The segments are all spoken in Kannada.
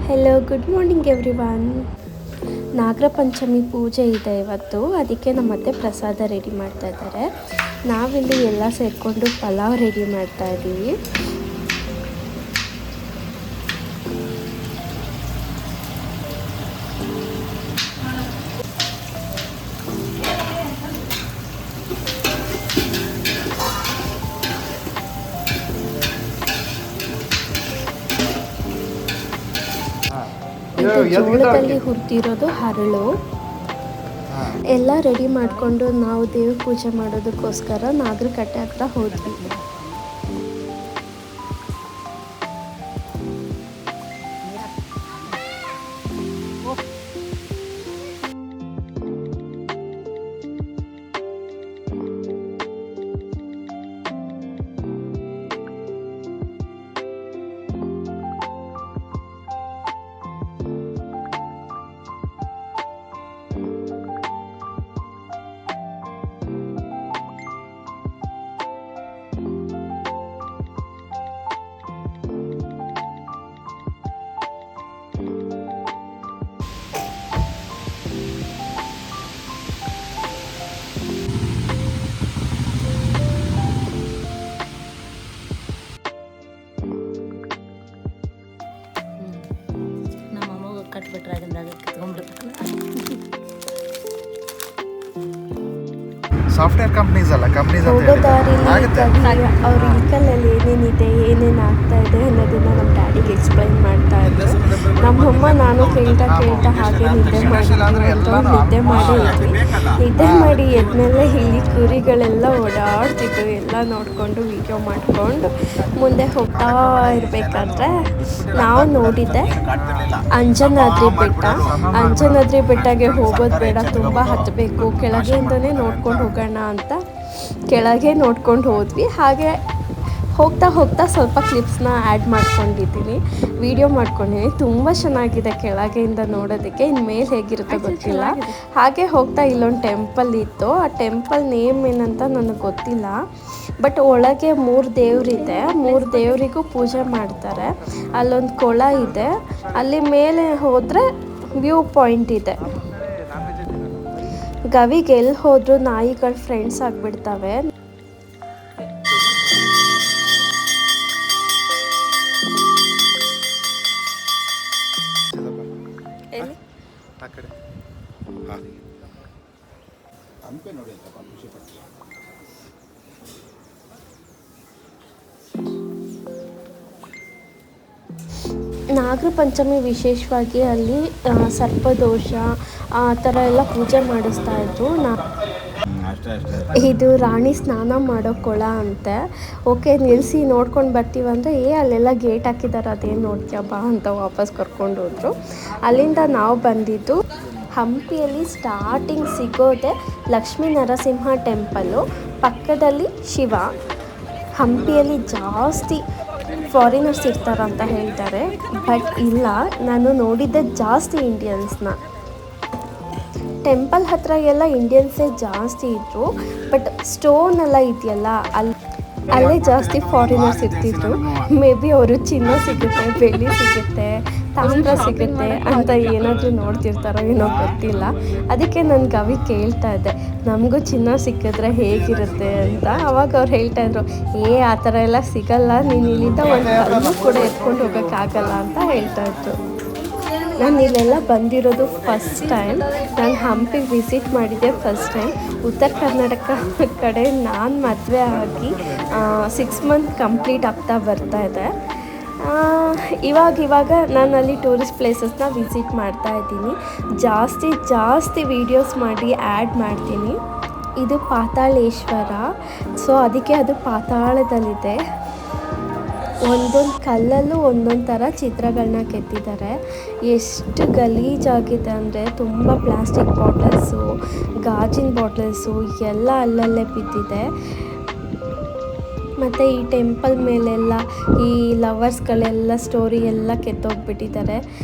Hello, good morning everyone. Nagara Panchami ಪೂಜೆ ಇದೆ ಇವತ್ತು, ಅದಕ್ಕೆ ನಮ್ಮ ಅತ್ತೆ ಪ್ರಸಾದ ರೆಡಿ ಮಾಡ್ತಾ ಇದ್ದಾರೆ. ನಾವಿಲ್ಲಿ ಎಲ್ಲ ಸೇರಿಕೊಂಡು ಪಲಾವ್ ರೆಡಿ ಮಾಡ್ತಾ ಇದ್ದೀವಿ. ಜೋಳದಲ್ಲಿ ಹುರಿದಿರೋದು ಹರಳು. ಎಲ್ಲ ರೆಡಿ ಮಾಡಿಕೊಂಡು ನಾವು ದೇವ್ರ ಪೂಜೆ ಮಾಡೋದಕ್ಕೋಸ್ಕರ ನಾಗರಕಟ್ಟೆ ಹತ್ರ ಹೋದ್ವಿ. ಸಾಫ್ಟ್ವೇರ್ ಕಂಪ್ನೀಸ್ ಅಲ್ಲ, ಕಂಪ್ನೀಸ್ ಹೋಗೋ ದಾರಿಲಿ ಅವ್ರ ಇಲ್ಕಲಲ್ಲಿ ಏನೇನಿದೆ, ಏನೇನು ಆಗ್ತಾ ಇದೆ ಅನ್ನೋದನ್ನ ನಮ್ಮ ಡ್ಯಾಡಿಗೆ ಎಕ್ಸ್ಪ್ಲೈನ್ ಮಾಡ್ತಾ ಇದ್ರು. ನಮ್ಮಮ್ಮ ನಾನು ಕೇಳ್ತಾ ಹಾಗೆ ನಿದ್ದೆ ಮಾಡಿ ಎದ್ಮೇಲೆ ಇಲ್ಲಿ ಕುರಿಗಳೆಲ್ಲ ಓಡಾಡ್ತಿತ್ತು. ಎಲ್ಲ ನೋಡಿಕೊಂಡು ವೀಡಿಯೋ ಮಾಡಿಕೊಂಡು ಮುಂದೆ ಹೋಗ್ತಾ ಇರಬೇಕಾದ್ರೆ ನಾವು ನೋಡಿದ್ದೆ ಅಂಜನಾದ್ರಿ ಬೆಟ್ಟಗೆ ಹೋಗೋದು ಬೇಡ, ತುಂಬ ಹತ್ತಬೇಕು, ಕೆಳಗೆಯಿಂದನೇ ನೋಡ್ಕೊಂಡು ಹೋಗೋಣ ಅಂತ ಕೆಳಗೆ ನೋಡ್ಕೊಂಡು ಹೋದ್ವಿ. ಹಾಗೆ ಹೋಗ್ತಾ ಸ್ವಲ್ಪ ಕ್ಲಿಪ್ಸ್ನ ಆ್ಯಡ್ ಮಾಡ್ಕೊಂಡಿದ್ದೀನಿ, ವಿಡಿಯೋ ಮಾಡ್ಕೊಂಡಿದ್ದೀನಿ. ತುಂಬ ಚೆನ್ನಾಗಿದೆ ಕೆಳಗೆಯಿಂದ ನೋಡೋದಕ್ಕೆ. ಇನ್ನು ಮೇಲೆ ಹೇಗಿರುತ್ತೋ ಗೊತ್ತಿಲ್ಲ. ಹಾಗೆ ಹೋಗ್ತಾ ಇಲ್ಲೊಂದು ಟೆಂಪಲ್ ಇತ್ತು. ಆ ಟೆಂಪಲ್ ನೇಮ್ ಏನಂತ ನನಗೆ ಗೊತ್ತಿಲ್ಲ, ಬಟ್ ಒಳಗೆ 3 ದೇವರಿದೆ. 3 ದೇವರಿಗೂ ಪೂಜೆ ಮಾಡ್ತಾರೆ. ಅಲ್ಲೊಂದು ಕೊಳ ಇದೆ, ಅಲ್ಲಿ ಮೇಲೆ ಹೋದರೆ ವ್ಯೂ ಪಾಯಿಂಟ್ ಇದೆ. ಗವಿಗೆ ಎಲ್ಲಿ ಹೋದ್ರು ನಾಯಿಗಳು ಫ್ರೆಂಡ್ಸ್ ಆಗಿಬಿಡ್ತವೆ. ನಾಗರ ಪಂಚಮಿ ವಿಶೇಷವಾಗಿ ಅಲ್ಲಿ ಸರ್ಪದೋಷ ಆ ಥರ ಎಲ್ಲ ಪೂಜೆ ಮಾಡಿಸ್ತಾ ಇದ್ರು. ಇದು ರಾಣಿ ಸ್ನಾನ ಮಾಡೋ ಕೊಳ ಅಂತೆ. ಓಕೆ, ನಿಲ್ಲಿಸಿ ನೋಡ್ಕೊಂಡು ಬರ್ತೀವಂದರೆ ಅಲ್ಲೆಲ್ಲ ಗೇಟ್ ಹಾಕಿದ್ದಾರೆ, ಅದೇನು ನೋಡ್ತೀಯ ಬಾ ಅಂತ ವಾಪಸ್ ಕರ್ಕೊಂಡು ಹೋದ್ರು. ಅಲ್ಲಿಂದ ನಾವು ಬಂದಿದ್ದು ಹಂಪಿಯಲ್ಲಿ ಸ್ಟಾರ್ಟಿಂಗ್ ಸಿಗೋದೆ ಲಕ್ಷ್ಮೀ ನರಸಿಂಹ ಟೆಂಪಲ್ಲು, ಪಕ್ಕದಲ್ಲಿ ಶಿವ. ಹಂಪಿಯಲ್ಲಿ ಜಾಸ್ತಿ ಫಾರಿನರ್ಸ್ ಇರ್ತಾರಂತ ಹೇಳ್ತಾರೆ, ಬಟ್ ಇಲ್ಲ, ನಾನು ನೋಡಿದ್ದೆ ಜಾಸ್ತಿ ಇಂಡಿಯನ್ಸ್ನ. ಟೆಂಪಲ್ ಹತ್ರ ಎಲ್ಲ ಇಂಡಿಯನ್ಸೇ ಜಾಸ್ತಿ ಇದ್ದರು, ಬಟ್ ಸ್ಟೋನ್ ಎಲ್ಲ ಇದೆಯಲ್ಲ ಅಲ್ಲೇ ಜಾಸ್ತಿ ಫಾರಿನರ್ಸ್ ಇರ್ತಿದ್ರು. ಮೇ ಬಿ ಅವರು ಚಿನ್ನ ಸಿಗುತ್ತೆ, ಬೆಳ್ಳಿ ಸಿಗುತ್ತೆ, ತಾಮ್ರ ಸಿಗುತ್ತೆ ಅಂತ ಏನಾದರೂ ನೋಡ್ತಿರ್ತಾರೋ ಏನೋ ಗೊತ್ತಿಲ್ಲ. ಅದಕ್ಕೆ ನಾನು ಗವಿ ಕೇಳ್ತಾ ಇದ್ದೆ, ನಮಗೂ ಚಿನ್ನ ಸಿಕ್ಕಿದ್ರೆ ಹೇಗಿರುತ್ತೆ ಅಂತ. ಅವಾಗ ಅವ್ರು ಹೇಳ್ತಾಯಿದ್ರು, ಆ ಥರ ಎಲ್ಲ ಸಿಗಲ್ಲ, ನೀನು ಇಲ್ಲಿಂದ ಒಂದು ಕಲ್ಲು ಕೂಡ ಎತ್ಕೊಂಡು ಹೋಗೋಕ್ಕಾಗಲ್ಲ ಅಂತ ಹೇಳ್ತಾಯಿದ್ರು. ನಾನು ಇಲ್ಲೆಲ್ಲ ಬಂದಿರೋದು ಫಸ್ಟ್ ಟೈಮ್. ನಾನು ಹಂಪಿಗೆ ವಿಸಿಟ್ ಮಾಡಿದ್ದೆ ಫಸ್ಟ್ ಟೈಮ್. ಉತ್ತರ ಕರ್ನಾಟಕ ಕಡೆ ನಾನು ಮದುವೆ ಆಗಿ 6 ಮಂತ್ ಕಂಪ್ಲೀಟ್ ಆಗ್ತಾ ಬರ್ತಾ ಇದೆ. ಇವಾಗ ನಾನು ಅಲ್ಲಿ ಟೂರಿಸ್ಟ್ ಪ್ಲೇಸಸ್ನ ವಿಸಿಟ್ ಮಾಡ್ತಾ ಇದ್ದೀನಿ. ಜಾಸ್ತಿ ವೀಡಿಯೋಸ್ ಮಾಡಿ ಆ್ಯಡ್ ಮಾಡ್ತೀನಿ. ಇದು ಪಾತಾಳೇಶ್ವರ, ಸೊ ಅದಕ್ಕೆ ಅದು ಪಾತಾಳದಲ್ಲಿದೆ. ಒಂದೊಂದು ಕಲ್ಲಲ್ಲೂ ಒಂದೊಂದು ಥರ ಚಿತ್ರಗಳನ್ನ ಕೆತ್ತಿದ್ದಾರೆ. ಎಷ್ಟು ಗಲೀಜಾಗಿದೆ ಅಂದರೆ ತುಂಬ ಪ್ಲಾಸ್ಟಿಕ್ ಬಾಟಲ್ಸು, ಗಾಜಿನ ಬಾಟಲ್ಸು ಎಲ್ಲ ಅಲ್ಲಲ್ಲೇ ಬಿದ್ದಿದೆ. ಮತ್ತು ಈ ಟೆಂಪಲ್ ಮೇಲೆಲ್ಲ ಈ ಲವರ್ಸ್ಗಳೆಲ್ಲ ಸ್ಟೋರಿ ಎಲ್ಲ ಕೆತ್ತೋಗ್ಬಿಟ್ಟಿದ್ದಾರೆ,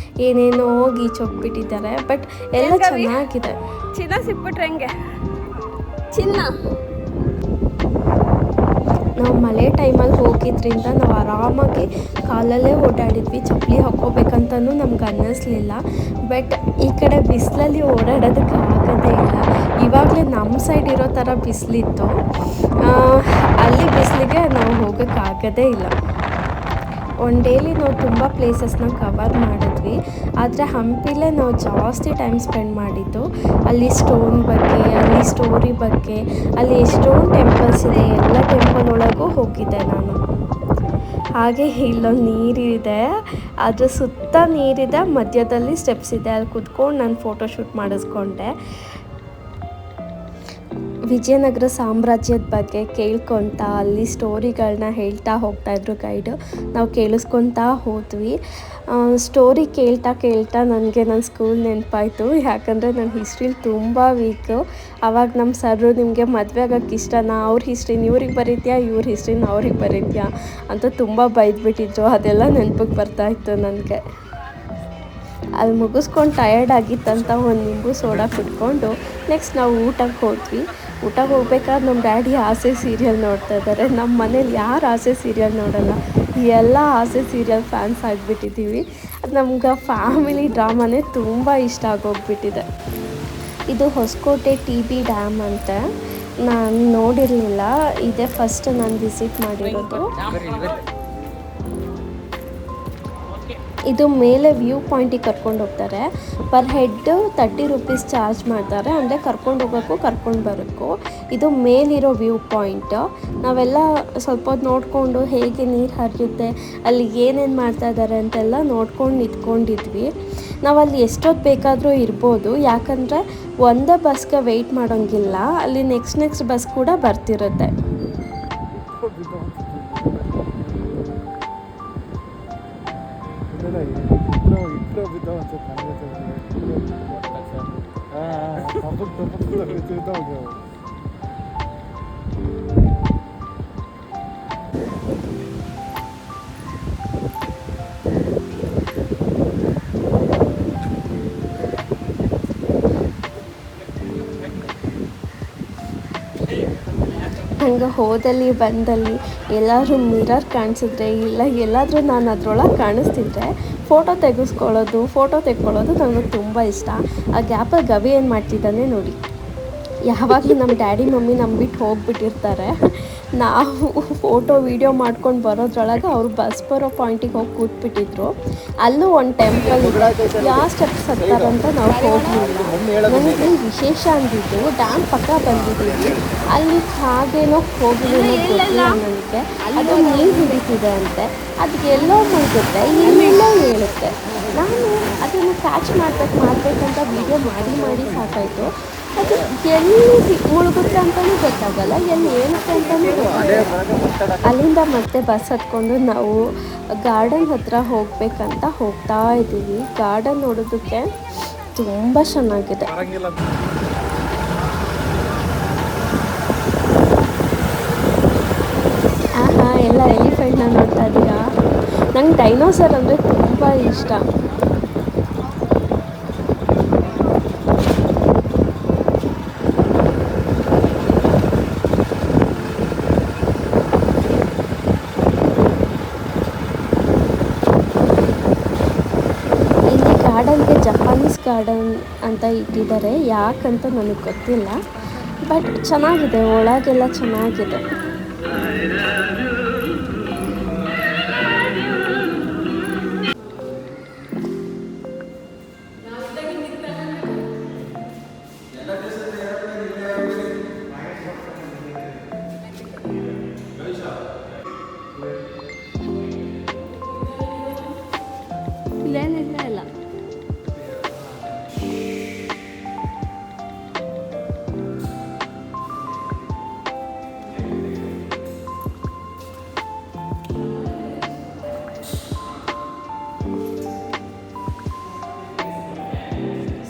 ಏನೇನೋ ಗೀಚೋಗ್ಬಿಟ್ಟಿದ್ದಾರೆ. ಬಟ್ ಎಲ್ಲ ಚೆನ್ನಾಗಿದೆ. ಚಿನ್ನ ಸಿಕ್ಬಿಟ್ರೆ ಹೆಂಗೆ? ಚಿನ್ನ ನಾವು ಮಳೆ ಟೈಮಲ್ಲಿ ಹೋಗಿದ್ರಿಂದ ನಾವು ಆರಾಮಾಗಿ ಕಾಲಲ್ಲೇ ಓಡಾಡಿದ್ವಿ, ಚಪ್ಪಲಿ ಹಾಕ್ಕೋಬೇಕಂತನೂ ನಮ್ಗೆ ಅನ್ನಿಸ್ಲಿಲ್ಲ. ಬಟ್ ಈ ಕಡೆ ಬಿಸಿಲಲ್ಲಿ ಓಡಾಡೋದಕ್ಕೆ ಆಗೋದೇ ಇಲ್ಲ. ಇವಾಗಲೇ ನಮ್ಮ ಸೈಡ್ ಇರೋ ಥರ ಬಿಸಿಲಿತ್ತು, ಅಲ್ಲಿ ಬಿಸಿಲಿಗೆ ನಾವು ಹೋಗೋಕ್ಕಾಗೋದೇ ಇಲ್ಲ. ಒನ್ ಡೇಲಿ ನಾವು ತುಂಬ ಪ್ಲೇಸಸ್ನ ಕವರ್ ಮಾಡಿದ್ವಿ, ಆದರೆ ಹಂಪಿಲೇ ನಾವು ಜಾಸ್ತಿ ಟೈಮ್ ಸ್ಪೆಂಡ್ ಮಾಡಿದ್ದು. ಅಲ್ಲಿ ಸ್ಟೋನ್ ಬಗ್ಗೆ, ಅಲ್ಲಿ ಸ್ಟೋರಿ ಬಗ್ಗೆ, ಅಲ್ಲಿ ಎಷ್ಟೊಂದು ಟೆಂಪಲ್ಸ್ ಇದೆ, ಎಲ್ಲ ಟೆಂಪಲ್ ಒಳಗೂ ಹೋಗಿದ್ದೆ ನಾನು. ಹಾಗೆ ಇಲ್ಲೊಂದು ನೀರಿದೆ, ಅದ್ರ ಸುತ್ತ ನೀರಿದೆ, ಮಧ್ಯದಲ್ಲಿ ಸ್ಟೆಪ್ಸ್ ಇದೆ, ಅಲ್ಲಿ ಕುತ್ಕೊಂಡು ನಾನು ಫೋಟೋಶೂಟ್ ಮಾಡಿಸ್ಕೊಂಡೆ. ವಿಜಯನಗರ ಸಾಮ್ರಾಜ್ಯದ ಬಗ್ಗೆ ಕೇಳ್ಕೊತಾ ಅಲ್ಲಿ ಸ್ಟೋರಿಗಳನ್ನ ಹೇಳ್ತಾ ಹೋಗ್ತಾಯಿದ್ರು ಗೈಡು. ನಾವು ಕೇಳಿಸ್ಕೊತಾ ಹೋದ್ವಿ. ಸ್ಟೋರಿ ಕೇಳ್ತಾ ನನಗೆ ನನ್ನ ಸ್ಕೂಲ್ ನೆನಪಾಯಿತು. ಯಾಕಂದರೆ ನಾನು ಹಿಸ್ಟ್ರಿಲಿ ತುಂಬ ವೀಕು. ಆವಾಗ ನಮ್ಮ ಸರ್ರು ನಿಮಗೆ ಮದುವೆ ಆಗೋಕ್ಕೆ ಇಷ್ಟನಾ, ಅವ್ರ ಹಿಸ್ಟ್ರಿನ ಇವ್ರಿಗೆ ಬರೀತೀಯಾ, ಇವ್ರ ಹಿಸ್ಟ್ರಿನ ಅವ್ರಿಗೆ ಬರೀತೀಯಾ ಅಂತ ತುಂಬ ಬೈದ್ಬಿಟ್ಟಿದ್ರು. ಅದೆಲ್ಲ ನೆನಪಿಗೆ ಬರ್ತಾಯಿತ್ತು ನನಗೆ. ಅಲ್ಲಿ ಮುಗಿಸ್ಕೊಂಡು ಟಯರ್ಡ್ ಆಗಿತ್ತಂತ ಒಂದು ನಿಂಬು ಸೋಡಾ ಕುಟ್ಕೊಂಡು ನೆಕ್ಸ್ಟ್ ನಾವು ಊಟಕ್ಕೆ ಹೋದ್ವಿ. ಊಟಕ್ಕೆ ಹೋಗ್ಬೇಕಾದ್ರೆ ನಮ್ಮ ಡ್ಯಾಡಿ ಆಸೆ ಸೀರಿಯಲ್ ನೋಡ್ತಾ ಇದ್ದಾರೆ. ನಮ್ಮ ಮನೇಲಿ ಯಾರು ಆಸೆ ಸೀರಿಯಲ್ ನೋಡೋಲ್ಲ, ಎಲ್ಲ ಆಸೆ ಸೀರಿಯಲ್ ಫ್ಯಾನ್ಸ್ ಆಗಿಬಿಟ್ಟಿದ್ದೀವಿ. ಅದು ನಮ್ಗೆ ಫ್ಯಾಮಿಲಿ ಡ್ರಾಮಾನೇ ತುಂಬ ಇಷ್ಟ ಆಗೋಗ್ಬಿಟ್ಟಿದೆ. ಇದು ಹೊಸಕೋಟೆ TB ಡ್ಯಾಮ್ ಅಂತ ನಾನು ನೋಡಿರಲಿಲ್ಲ, ಇದೇ ಫಸ್ಟ್ ನಾನು ವಿಸಿಟ್ ಮಾಡಿರೋದು. ಇದು ಮೇಲೆ ವ್ಯೂ ಪಾಯಿಂಟಿಗೆ ಕರ್ಕೊಂಡು ಹೋಗ್ತಾರೆ. ಪರ್ ಹೆಡ್ 30 ರೂಪೀಸ್ ಚಾರ್ಜ್ ಮಾಡ್ತಾರೆ, ಅಂದರೆ ಕರ್ಕೊಂಡು ಹೋಗೋಕ್ಕೂ ಕರ್ಕೊಂಡು ಬರೋಕ್ಕೂ. ಇದು ಮೇಲಿರೋ ವ್ಯೂ ಪಾಯಿಂಟ್. ನಾವೆಲ್ಲ ಸ್ವಲ್ಪ ಹೊತ್ತು ನೋಡಿಕೊಂಡು ಹೇಗೆ ನೀರು ಹರಿಯುತ್ತೆ, ಅಲ್ಲಿ ಏನೇನು ಮಾಡ್ತಾ ಇದ್ದಾರೆ ಅಂತೆಲ್ಲ ನೋಡ್ಕೊಂಡು ನಿಂತ್ಕೊಂಡಿದ್ವಿ. ನಾವಲ್ಲಿ ಎಷ್ಟೊತ್ತು ಬೇಕಾದರೂ ಇರ್ಬೋದು, ಯಾಕಂದರೆ ಒಂದೇ ಬಸ್ಗೆ ವೆಯ್ಟ್ ಮಾಡೋಂಗಿಲ್ಲ, ಅಲ್ಲಿ ನೆಕ್ಸ್ಟ್ ಬಸ್ ಕೂಡ ಬರ್ತಿರುತ್ತೆ. ಹಂಗೆ ಹೋದಲ್ಲಿ ಬಂದಲ್ಲಿ ಎಲ್ಲಾದರೂ ಮಿರರ್ ಕಾಣಿಸಿದ್ರೆ, ಇಲ್ಲ ಎಲ್ಲಾದರೂ ನಾನು ಅದರೊಳಗೆ ಕಾಣಿಸ್ತಿದ್ರೆ ಫೋಟೋ ತೆಕ್ಕೊಳ್ಳೋದು ನನಗೆ ತುಂಬ ಇಷ್ಟ. ಆ ಗ್ಯಾಪಲ್ಲಿ ಗವಿ ಏನು ಮಾಡ್ತಿದ್ದಾನೆ ನೋಡಿ. ಯಾವಾಗಲೂ ನಮ್ಮ ಡ್ಯಾಡಿ ಮಮ್ಮಿ ನಂಬಿಟ್ಟು ಹೋಗಿಬಿಟ್ಟಿರ್ತಾರೆ. ನಾವು ಫೋಟೋ ವೀಡಿಯೋ ಮಾಡ್ಕೊಂಡು ಬರೋದ್ರೊಳಗೆ ಅವರು ಬಸ್ ಬರೋ ಪಾಯಿಂಟಿಗೆ ಹೋಗಿ ಕೂತ್ಬಿಟ್ಟಿದ್ರು. ಅಲ್ಲೂ ಒಂದು ಟೆಂಪಲ್ ಯಾವ ಸ್ಟೆಪ್ಸ್ ಹತ್ತಾರಂತ ನಾವು ಹೋಗಲಿಲ್ಲ. ನನಗೆ ವಿಶೇಷ ಅಂದಿದ್ದು ಡ್ಯಾಮ್ ಪಕ್ಕ ಬಂದಿದ್ದೀವಿ, ಅಲ್ಲಿ ಹಾಗೇನೋ ಹೋಗಿದ್ದೇನೋ ಗೊತ್ತಿಲ್ಲ ನನಗೆ. ಅದು ನೀರು ಹಿಡಿತಿದೆ ಅಂತೆ, ಅದು ಎಲ್ಲೋ ಮುಳುಗುತ್ತೆ, ಎಲ್ಲೋ ಹೇಳುತ್ತೆ. ನಾನು ಅದನ್ನು ಕ್ಯಾಚ್ ಮಾಡಬೇಕಂತ ವೀಡಿಯೋ ಮಾಡಿ ಸಾಕಾಯಿತು. ಅದು ಎಲ್ಲಿ ಮುಳುಗುತ್ತೆ ಅಂತಲೂ ಗೊತ್ತಾಗಲ್ಲ, ಎಲ್ಲಿ ಏನುತ್ತೆ ಅಂತಲೂ ಗೊತ್ತಾಗಲ್ಲ. ಅಲ್ಲಿಂದ ಮತ್ತೆ ಬಸ್ ಹತ್ಕೊಂಡು ನಾವು ಗಾರ್ಡನ್ ಹತ್ರ ಹೋಗ್ಬೇಕಂತ ಹೋಗ್ತಾ ಇದ್ದೀವಿ. ಗಾರ್ಡನ್ ನೋಡೋದಕ್ಕೆ ತುಂಬ ಚೆನ್ನಾಗಿದೆ. ಎಲ್ಲ ಎಲಿಫೆಂಟ್ನ ನೋಡ್ತಾ ಇದ್ದೀರಾ. ನಂಗೆ ಡೈನೋಸರ್ ಅಂದರೆ ತುಂಬ ಇಷ್ಟ. ಗಾರ್ಡನ್ಗೆ ಜಪಾನೀಸ್ ಗಾರ್ಡನ್ ಅಂತ ಇಟ್ಟಿದ್ದಾರೆ, ಯಾಕಂತ ನನಗೆ ಗೊತ್ತಿಲ್ಲ. ಬಟ್ ಚೆನ್ನಾಗಿದೆ, ಒಳಗೆಲ್ಲ ಚೆನ್ನಾಗಿದೆ. ಇಲ್ಲ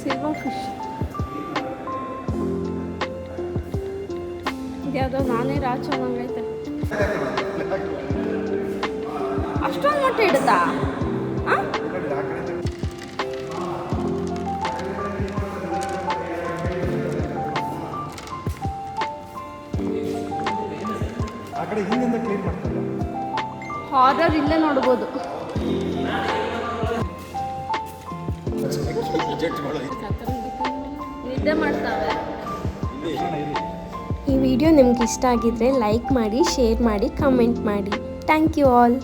ಸಿಲ್ವರ್ ಫಿಶ್ ಇದ್ಯಾವುದೋ ನಾನೇ ರಾಚೋನಂಗೈತೆ. ಅಷ್ಟೊಂದು ಮೊಟ್ಟೆ ಇಡುತ್ತಾ? ಆ ಕಡೆ ಹಿಂದಿಂದ ಹಾರರ್ ಇಲ್ಲೇ ನೋಡ್ಬೋದು. ನಿದ್ದೆ ಮಾಡ್ತಾವೆ. ಈ ವಿಡಿಯೋ ನಿಮ್ಗೆ ಇಷ್ಟ ಆಗಿದ್ರೆ ಲೈಕ್ ಮಾಡಿ, ಶೇರ್ ಮಾಡಿ, ಕಮೆಂಟ್ ಮಾಡಿ. Thank you all.